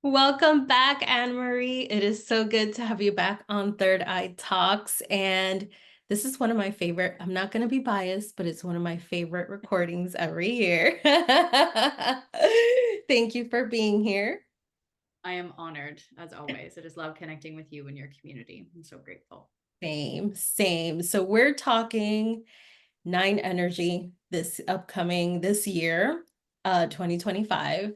Welcome back, AnnMarie. It is so good to have you back on Third Eye Talks. And this is one of my favorite, I'm not going to be biased, but it's one of my favorite recordings every year. Thank you for being here. I am honored, as always. I just love connecting with you and your community. I'm so grateful. Same, same. So we're talking nine energy this year, 2025.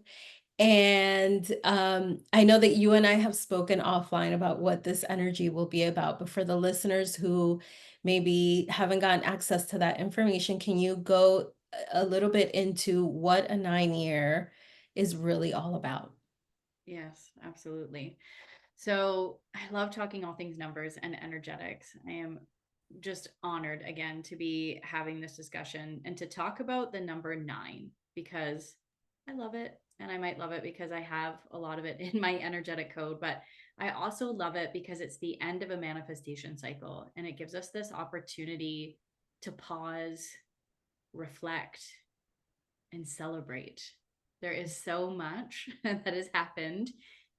And I know that you and I have spoken offline about what this energy will be about, but for the listeners who maybe haven't gotten access to that information, can you go a little bit into what a 9 year is really all about? Yes, absolutely. So I love talking all things numbers and energetics. I am just honored again to be having this discussion and to talk about the number nine because I love it. And I might love it because I have a lot of it in my energetic code, but I also love it because it's the end of a manifestation cycle and it gives us this opportunity to pause, reflect, and celebrate. There is so much that has happened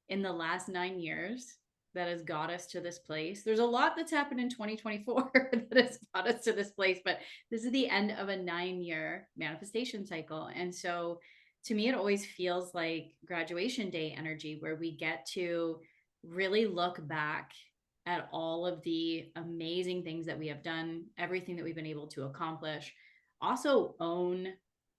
in the last 9 years that has got us to this place. There's a lot that's happened in 2024 that has got us to this place, but this is the end of a 9 year manifestation cycle. And so to me, it always feels like graduation day energy where we get to really look back at all of the amazing things that we have done, everything that we've been able to accomplish, also own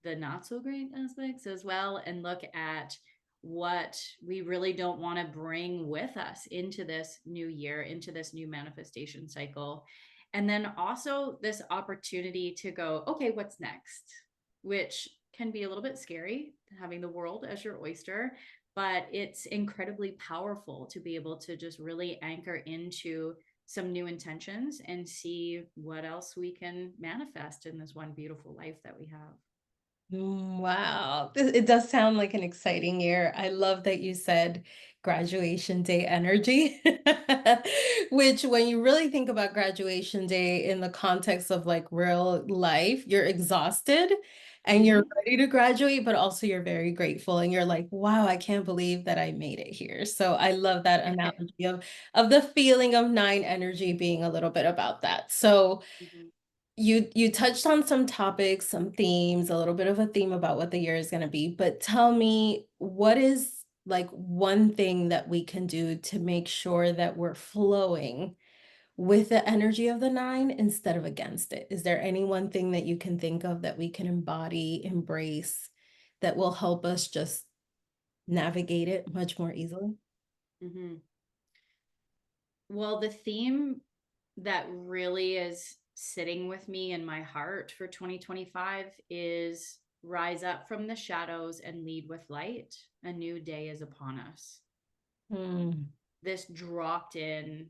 the not so great aspects as well, and look at what we really don't want to bring with us into this new year, into this new manifestation cycle. And then also this opportunity to go, okay, what's next? Which can be a little bit scary, having the world as your oyster, but it's incredibly powerful to be able to just really anchor into some new intentions and see what else we can manifest in this one beautiful life that we have. Wow. It does sound like an exciting year. I love that you said graduation day energy, which when you really think about graduation day in the context of like real life, you're exhausted and you're Mm-hmm. ready to graduate, but also you're very grateful and you're like, wow, I can't believe that I made it here. So I love that analogy of the feeling of nine energy being a little bit about that. So Mm-hmm. you touched on some topics, some themes, a little bit of a theme about what the year is going to be, but tell me what is like one thing that we can do to make sure that we're flowing with the energy of the nine instead of against it? Is there any one thing that you can think of that we can embody, embrace, that will help us just navigate it much more easily? Mm-hmm. Well, the theme that really is sitting with me in my heart for 2025 is rise up from the shadows and lead with light. A new day is upon us. Hmm. This dropped in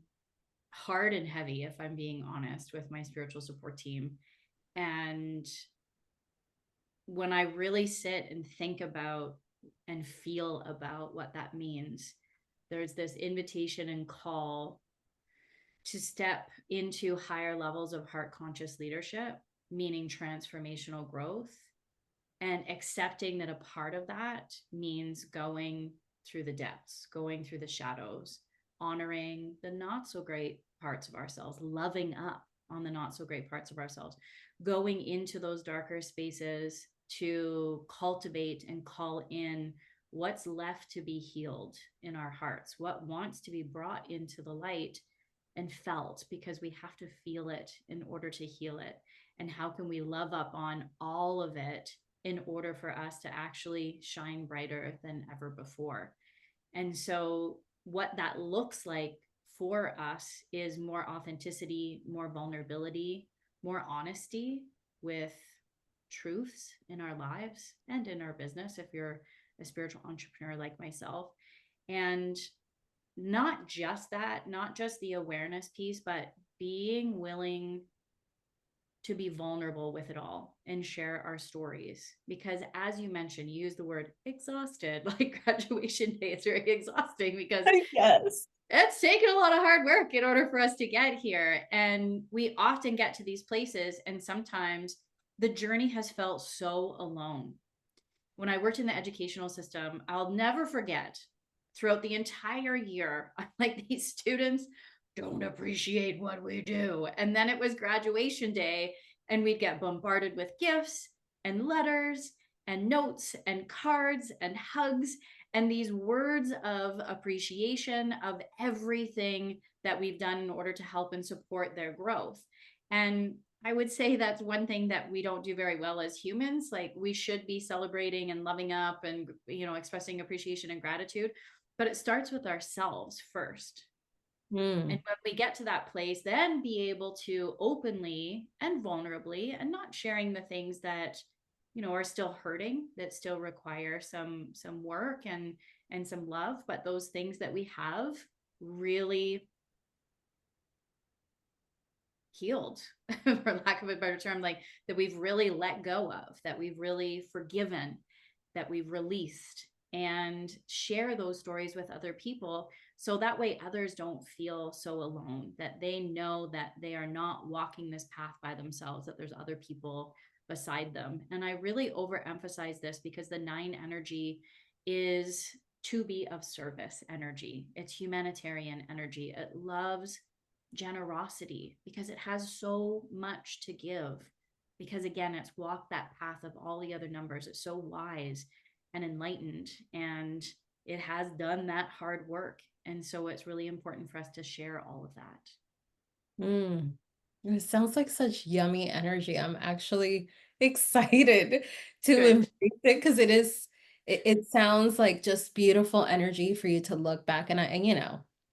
hard and heavy, if I'm being honest, with my spiritual support team. And when I really sit and think about and feel about what that means, there's this invitation and call to step into higher levels of heart conscious leadership, meaning transformational growth, and accepting that a part of that means going through the depths, going through the shadows, honoring the not so great parts of ourselves, loving up on the not so great parts of ourselves, going into those darker spaces to cultivate and call in what's left to be healed in our hearts, what wants to be brought into the light and felt, because we have to feel it in order to heal it. And how can we love up on all of it in order for us to actually shine brighter than ever before? And so, what that looks like for us is more authenticity, more vulnerability, more honesty with truths in our lives and in our business, if you're a spiritual entrepreneur like myself. And not just that, not just the awareness piece, but being willing to be vulnerable with it all and share our stories. Because as you mentioned, you use the word exhausted, like graduation day is very exhausting because Yes. it's taken a lot of hard work in order for us to get here. And we often get to these places, and sometimes the journey has felt so alone. When I worked in the educational system, I'll never forget. throughout the entire year. I'm like, these students don't appreciate what we do. And then it was graduation day, and we'd get bombarded with gifts and letters and notes and cards and hugs and these words of appreciation of everything that we've done in order to help and support their growth. And I would say that's one thing that we don't do very well as humans. Like, we should be celebrating and loving up and, expressing appreciation and gratitude, but it starts with ourselves first. And Mm. when we get to that place, then be able to openly and vulnerably, and not sharing the things that, are still hurting, that still require some work and some love, but those things that we have really healed, for lack of a better term, like that we've really let go of, that we've really forgiven, that we've released, and share those stories with other people. So that way others don't feel so alone, that they know that they are not walking this path by themselves, that there's other people beside them. And I really overemphasize this because the nine energy is to be of service energy. It's humanitarian energy. It loves generosity because it has so much to give. Because again, it's walked that path of all the other numbers. It's so wise and enlightened, and it has done that hard work. And so it's really important for us to share all of that. Mm. It sounds like such yummy energy. I'm actually excited to Good. embrace it because it sounds like just beautiful energy for you to look back. And I'm a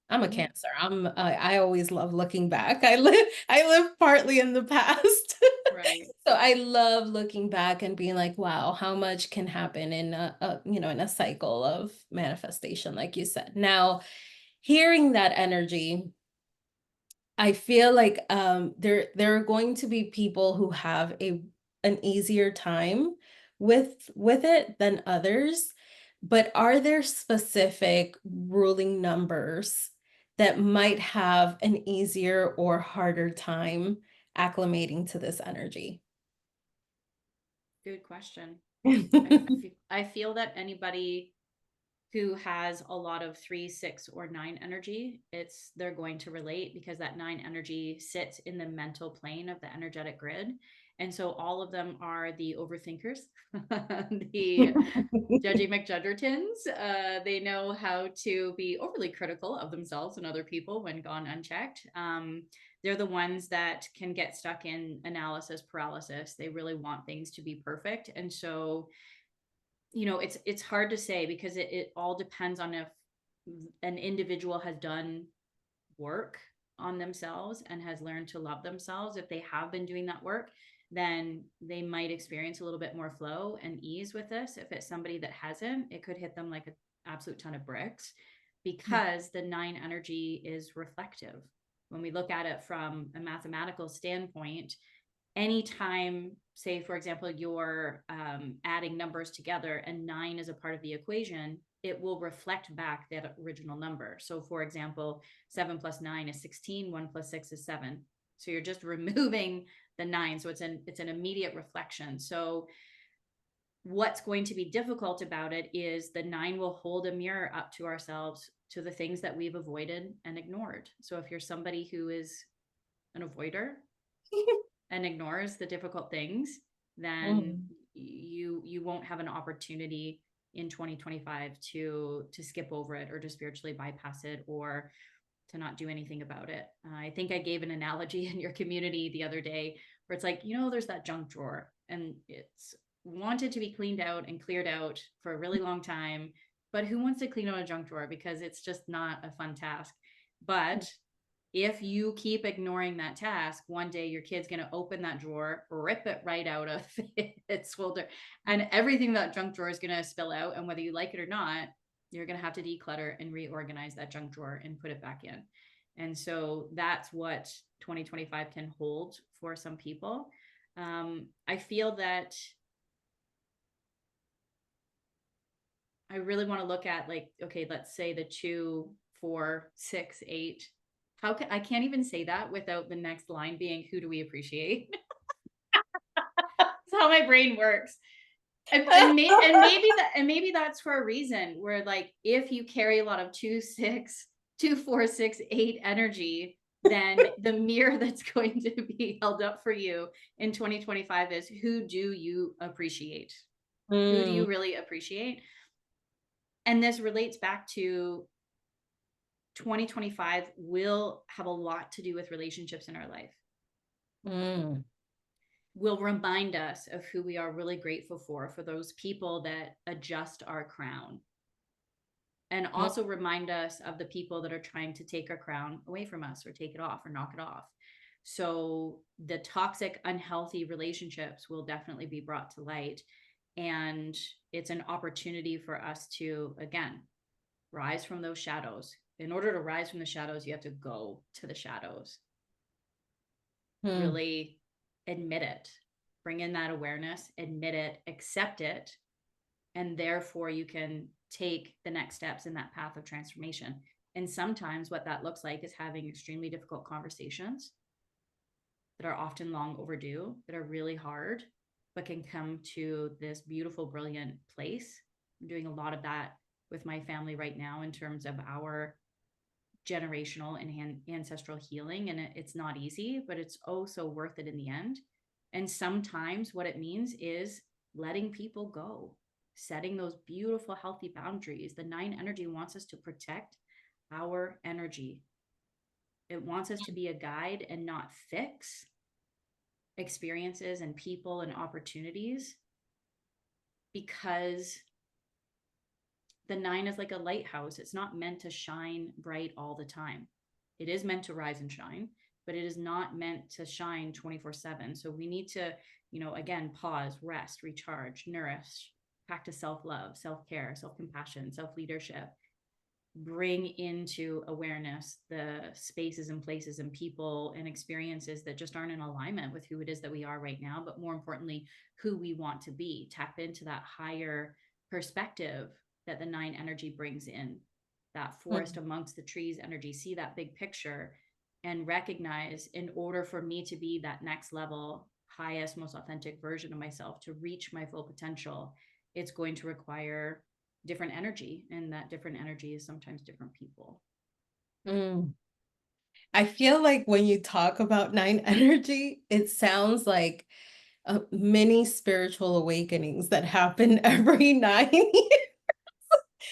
Mm-hmm. Cancer. I always love looking back. I live partly in the past. Right. So I love looking back and being like, wow, how much can happen in a cycle of manifestation, like you said. Now, hearing that energy, I feel like there are going to be people who have an easier time with it than others. But are there specific ruling numbers that might have an easier or harder time acclimating to this energy? Good question. I feel that anybody who has a lot of 3, 6, or 9 energy, they're going to relate because that 9 energy sits in the mental plane of the energetic grid. And so all of them are the overthinkers, the Judgy McJudgertons. They know how to be overly critical of themselves and other people when gone unchecked. They're the ones that can get stuck in analysis paralysis. They really want things to be perfect. And so, it's hard to say because it all depends on if an individual has done work on themselves and has learned to love themselves. If they have been doing that work, then they might experience a little bit more flow and ease with this. If it's somebody that hasn't, it could hit them like an absolute ton of bricks because the 9 energy is reflective. When we look at it from a mathematical standpoint, anytime, say, for example, you're adding numbers together and 9 is a part of the equation, it will reflect back that original number. So, for example, 7 plus 9 is 16, 1 plus 6 is 7. So you're just removing the 9. So it's an immediate reflection. So what's going to be difficult about it is the 9 will hold a mirror up to ourselves to the things that we've avoided and ignored. So if you're somebody who is an avoider and ignores the difficult things, then Mm. you won't have an opportunity in 2025 to skip over it or to spiritually bypass it or to not do anything about it. I think I gave an analogy in your community the other day where it's like, there's that junk drawer and it's wanted to be cleaned out and cleared out for a really long time. But who wants to clean out a junk drawer? Because it's just not a fun task. But if you keep ignoring that task, one day your kid's going to open that drawer, rip it right out of its folder, and everything that junk drawer is going to spill out. And whether you like it or not, you're going to have to declutter and reorganize that junk drawer and put it back in. And so that's what 2025 can hold for some people. I feel that I really want to look at, like, okay, let's say the 2, 4, 6, 8. I can't even say that without the next line being, who do we appreciate? That's how my brain works. and maybe that's for a reason, where like if you carry a lot of 2, 6, 2, 4, 6, 8 energy, then the mirror that's going to be held up for you in 2025 is, who do you appreciate? Who do Mm, you really appreciate? And this relates back to 2025 will have a lot to do with relationships in our life. mm, Will remind us of who we are really grateful for those people that adjust our crown, and mm, also remind us of the people that are trying to take our crown away from us or take it off or knock it off. So the toxic, unhealthy relationships will definitely be brought to light. And it's an opportunity for us to, again, rise from those shadows. In order to rise from the shadows, you have to go to the shadows, mm, really admit it, bring in that awareness, admit it, accept it, and therefore you can take the next steps in that path of transformation. And sometimes what that looks like is having extremely difficult conversations that are often long overdue, that are really hard, but can come to this beautiful, brilliant place. I'm doing a lot of that with my family right now in terms of our generational and ancestral healing. And it's not easy, but it's oh so worth it in the end. And sometimes what it means is letting people go, setting those beautiful, healthy boundaries. The nine energy wants us to protect our energy. It wants us to be a guide and not fix experiences and people and opportunities, because the nine is like a lighthouse. It's not meant to shine bright all the time. It is meant to rise and shine, but it is not meant to shine 24/7. So we need to, again, pause, rest, recharge, nourish, practice self love, self care, self compassion, self leadership, bring into awareness the spaces and places and people and experiences that just aren't in alignment with who it is that we are right now, but more importantly, who we want to be. Tap into that higher perspective that the nine energy brings in, that forest mm, amongst the trees energy. See that big picture and recognize, in order for me to be that next level, highest, most authentic version of myself, to reach my full potential, it's going to require different energy, and that different energy is sometimes different people. mm. I feel like when you talk about nine energy, it sounds like many spiritual awakenings that happen every 9 years.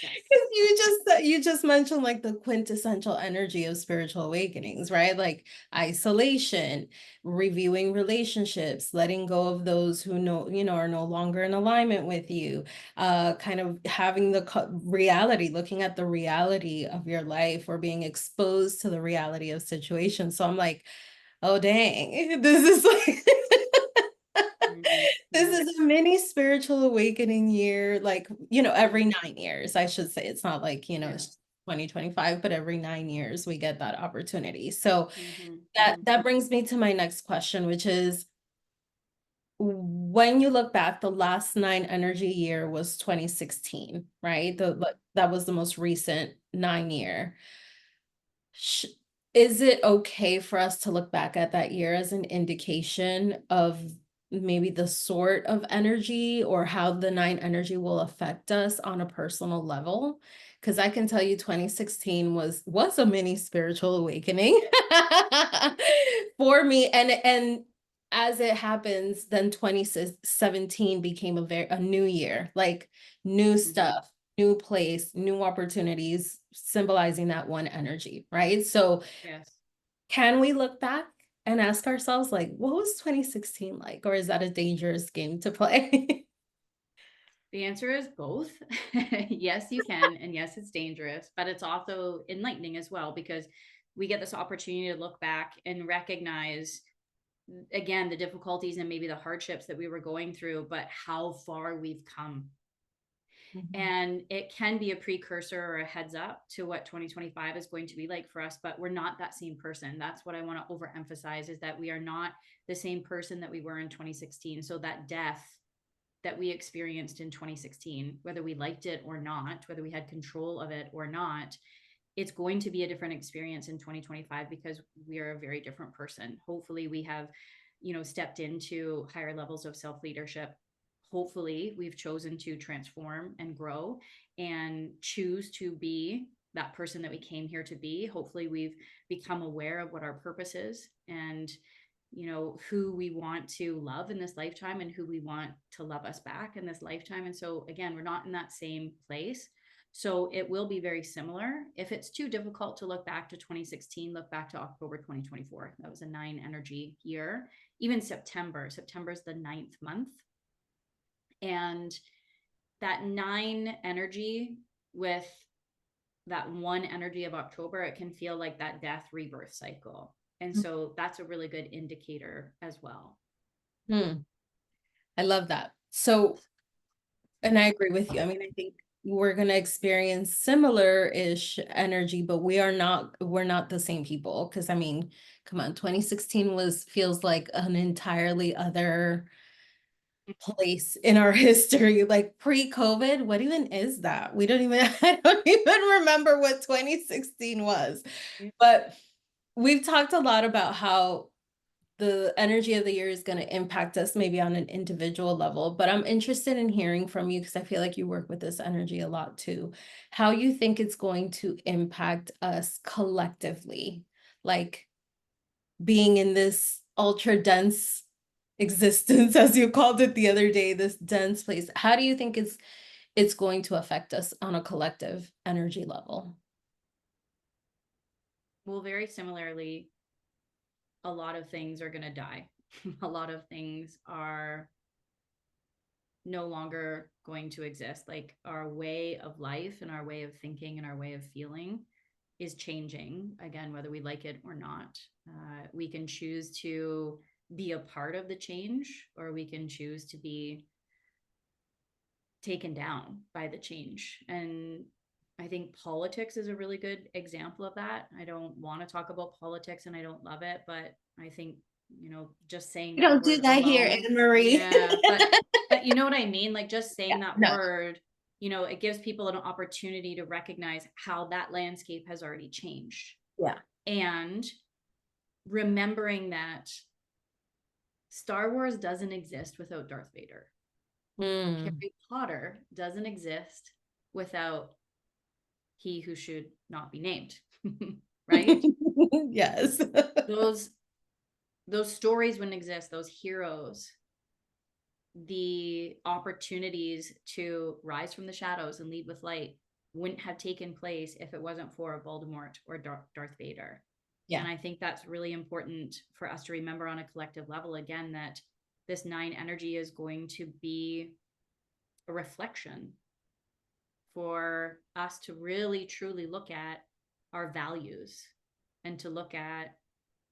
Yes. Because you just mentioned like the quintessential energy of spiritual awakenings, right? Like isolation, reviewing relationships, letting go of those who are no longer in alignment with you, kind of having the reality, looking at the reality of your life or being exposed to the reality of situations. So I'm like, oh dang, this is like Mm-hmm. this Yes. is a mini spiritual awakening year, like, every 9 years, I should say. It's not like, it's Yes. 2025, but every 9 years we get that opportunity. So Mm-hmm. that Mm-hmm. that brings me to my next question, which is, when you look back, the last nine energy year was 2016, right? That was the most recent 9 year. Sh- Is it okay for us to look back at that year as an indication of maybe the sort of energy or how the nine energy will affect us on a personal level? Because I can tell you 2016 was a mini spiritual awakening for me. And as it happens, then 2017 became a new year, like new Mm-hmm. stuff, new place, new opportunities, symbolizing that one energy, right? So Yes. can we look back and ask ourselves, like, what was 2016 like? Or is that a dangerous game to play? The answer is both. Yes, you can. And yes, it's dangerous, but it's also enlightening as well, because we get this opportunity to look back and recognize, again, the difficulties and maybe the hardships that we were going through, but how far we've come. Mhm. And it can be a precursor or a heads up to what 2025 is going to be like for us, but we're not that same person. That's what I want to overemphasize, is that we are not the same person that we were in 2016. So that death that we experienced in 2016, whether we liked it or not, whether we had control of it or not, it's going to be a different experience in 2025, because we are a very different person. Hopefully we have, stepped into higher levels of self leadership. hopefully we've chosen to transform and grow and choose to be that person that we came here to be. Hopefully we've become aware of what our purpose is, and who we want to love in this lifetime and who we want to love us back in this lifetime. And so again, we're not in that same place, so it will be very similar. If it's too difficult to look back to 2016, look back to October 2024. That was a 9 energy year. Even September is the 9th month, and that 9 energy with that 1 energy of October, it can feel like that death rebirth cycle. And so that's a really good indicator as well. I love that. So, and I agree with you. I mean, I think we're going to experience similar-ish energy, but we're not the same people. Because I mean, come on, 2016 feels like an entirely other place in our history, like pre-COVID. What even is that? We don't even, I don't even remember what 2016 was. But we've talked a lot about how the energy of the year is going to impact us maybe on an individual level, but I'm interested in hearing from you, because I feel like you work with this energy a lot too, how you think it's going to impact us collectively, like being in this ultra dense existence, as you called it the other day, this dense place. How do you think it's going to affect us on a collective energy level? Well, very similarly, a lot of things are going to die. A lot of things are no longer going to exist. Like our way of life and our way of thinking and our way of feeling is changing again, whether we like it or not. We can choose to be a part of the change, or we can choose to be taken down by the change. And I think politics is a really good example of that. I don't want to talk about politics and I don't love it, but I think, just saying We that don't do word that here, alone. AnnMarie. Yeah. But you know what I mean? Like just saying that No. word, it gives people an opportunity to recognize how that landscape has already changed. Yeah. And remembering that Star Wars doesn't exist without Darth Vader. Harry Potter doesn't exist without he who should not be named. Right? Yes. those stories wouldn't exist, those heroes, the opportunities to rise from the shadows and lead with light wouldn't have taken place if it wasn't for Voldemort or Darth Vader. Yeah. And I think that's really important for us to remember on a collective level, again, that this 9 energy is going to be a reflection for us to really truly look at our values and to look at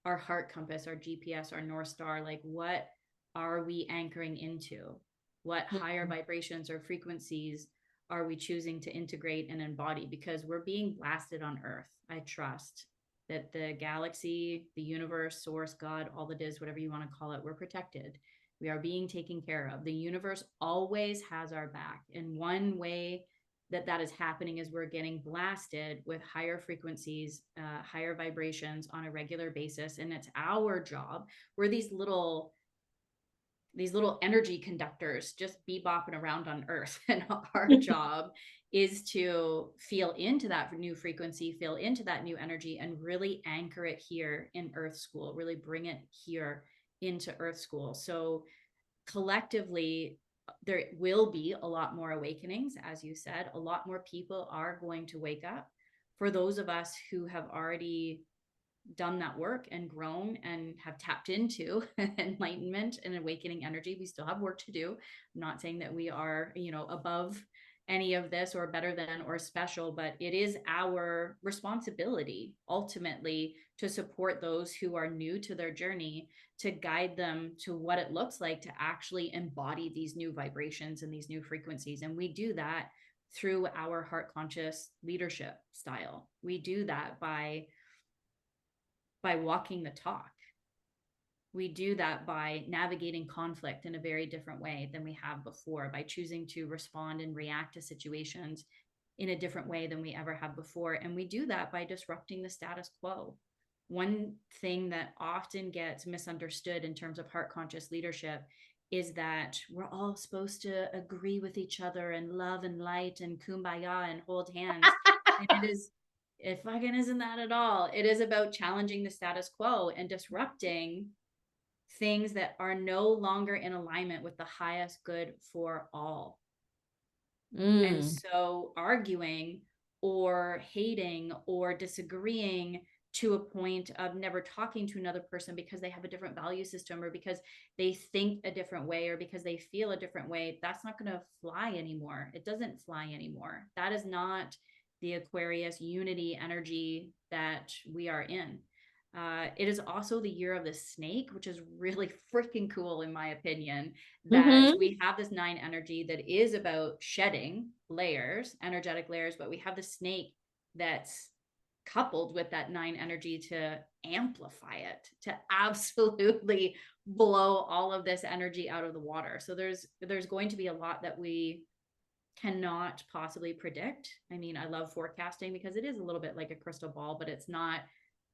our heart compass, our GPS, our North Star. Like, what are we anchoring into? What higher vibrations or frequencies are we choosing to integrate and embody? Because we're being blasted on Earth. I trust that the galaxy, the universe, source, God, all it is, whatever you want to call it, we're protected. We are being taken care of. The universe always has our back. And one way that is happening is we're getting blasted with higher frequencies, higher vibrations on a regular basis. And it's our job. We're these little energy conductors just bebopping around on Earth. And our job is to feel into that new frequency, feel into that new energy, and really anchor it here in Earth School, really bring it here into Earth School. So collectively, there will be a lot more awakenings. As you said, a lot more people are going to wake up. For those of us who have already done that work and grown and have tapped into enlightenment and awakening energy, we still have work to do. I'm not saying that we are, above any of this or better than or special, but it is our responsibility ultimately to support those who are new to their journey, to guide them to what it looks like to actually embody these new vibrations and these new frequencies. And we do that through our heart conscious leadership style. We do that by walking the talk. We do that by navigating conflict in a very different way than we have before, by choosing to respond and react to situations in a different way than we ever have before. And we do that by disrupting the status quo. One thing that often gets misunderstood in terms of heart conscious leadership is that we're all supposed to agree with each other and love and light and kumbaya and hold hands. And it fucking isn't that at all. It is about challenging the status quo and disrupting things that are no longer in alignment with the highest good for all. And Mm. so arguing or hating or disagreeing to a point of never talking to another person because they have a different value system or because they think a different way or because they feel a different way, that's not going to fly anymore. It doesn't fly anymore. That is not the Aquarius unity energy that we are in. It is also the year of the snake, which is really freaking cool, in my opinion, that Mm-hmm. we have this nine energy that is about shedding layers, energetic layers, but we have the snake that's coupled with that nine energy to amplify it, to absolutely blow all of this energy out of the water. So there's going to be a lot that we cannot possibly predict. I mean, I love forecasting because it is a little bit like a crystal ball, but it's not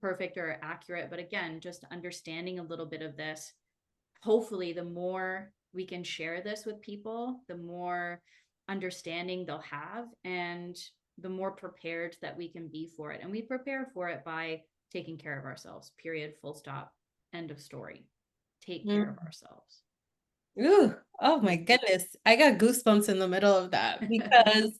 perfect or accurate. But again, just understanding a little bit of this, hopefully, the more we can share this with people, the more understanding they'll have and the more prepared that we can be for it. And we prepare for it by taking care of ourselves, period, full stop, end of story. Take care of ourselves. Ooh, oh my goodness. I got goosebumps in the middle of that because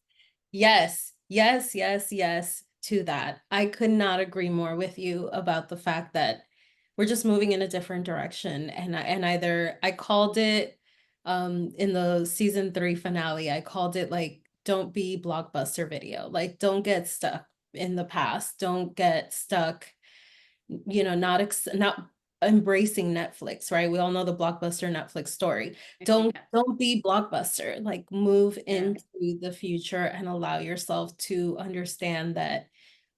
yes, yes, yes, yes to that. I could not agree more with you about the fact that we're just moving in a different direction. And either I called it in the season 3 finale, I called it like don't be blockbuster video. Like don't get stuck in the past. Don't get stuck, not embracing Netflix, right? We all know the blockbuster Netflix story. Don't Yes. don't be blockbuster. Like move Yeah. into the future and allow yourself to understand that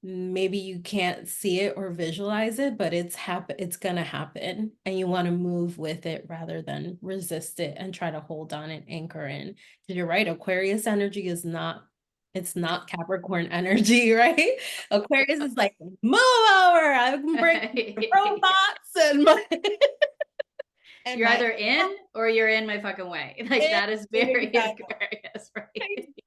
maybe you can't see it or visualize it, but it's gonna happen. And you want to move with it rather than resist it and try to hold on and anchor in. Because you're right, Aquarius energy is not it's not Capricorn energy, right? Aquarius is like, move over. I can bring the robots and my and You're my either in or you're in my fucking way. Like that is very exactly. Aquarius, right?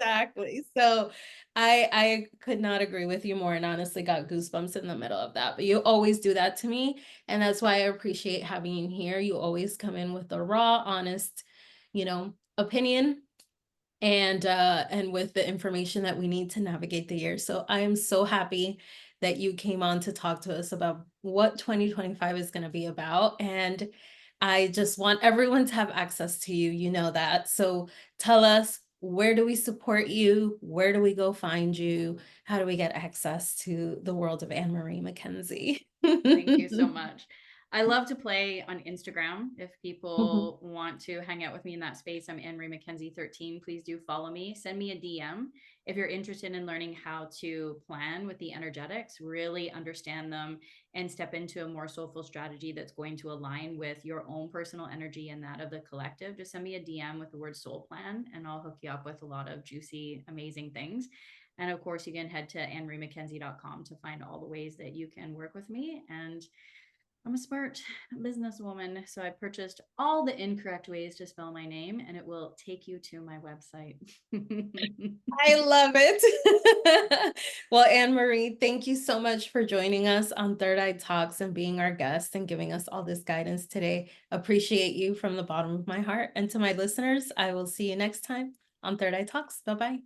Exactly. So I could not agree with you more and honestly got goosebumps in the middle of that. But you always do that to me. And that's why I appreciate having you here. You always come in with a raw, honest, opinion and with the information that we need to navigate the year. So I am so happy that you came on to talk to us about what 2025 is going to be about. And I just want everyone to have access to you. You know that. So tell us, where do we support you? Where do we go find you? How do we get access to the world of AnnMarie McKenzie? Thank you so much. I love to play on Instagram. If Mhm. people want to hang out with me in that space, I'm AnnMarie McKenzie 13. Please do follow me. Send me a DM if you're interested in learning how to plan with the energetics, really understand them, and step into a more soulful strategy that's going to align with your own personal energy and that of the collective. Just send me a DM with the word soul plan, and I'll hook you up with a lot of juicy, amazing things. And of course, you can head to AnnMarieMcKenzie.com to find all the ways that you can work with me. And I'm a smart businesswoman, so I purchased all the incorrect ways to spell my name, and it will take you to my website. I love it. Well, AnnMarie, thank you so much for joining us on Third Eye Talks and being our guest and giving us all this guidance today. Appreciate you from the bottom of my heart. And to my listeners, I will see you next time on Third Eye Talks. Bye-bye.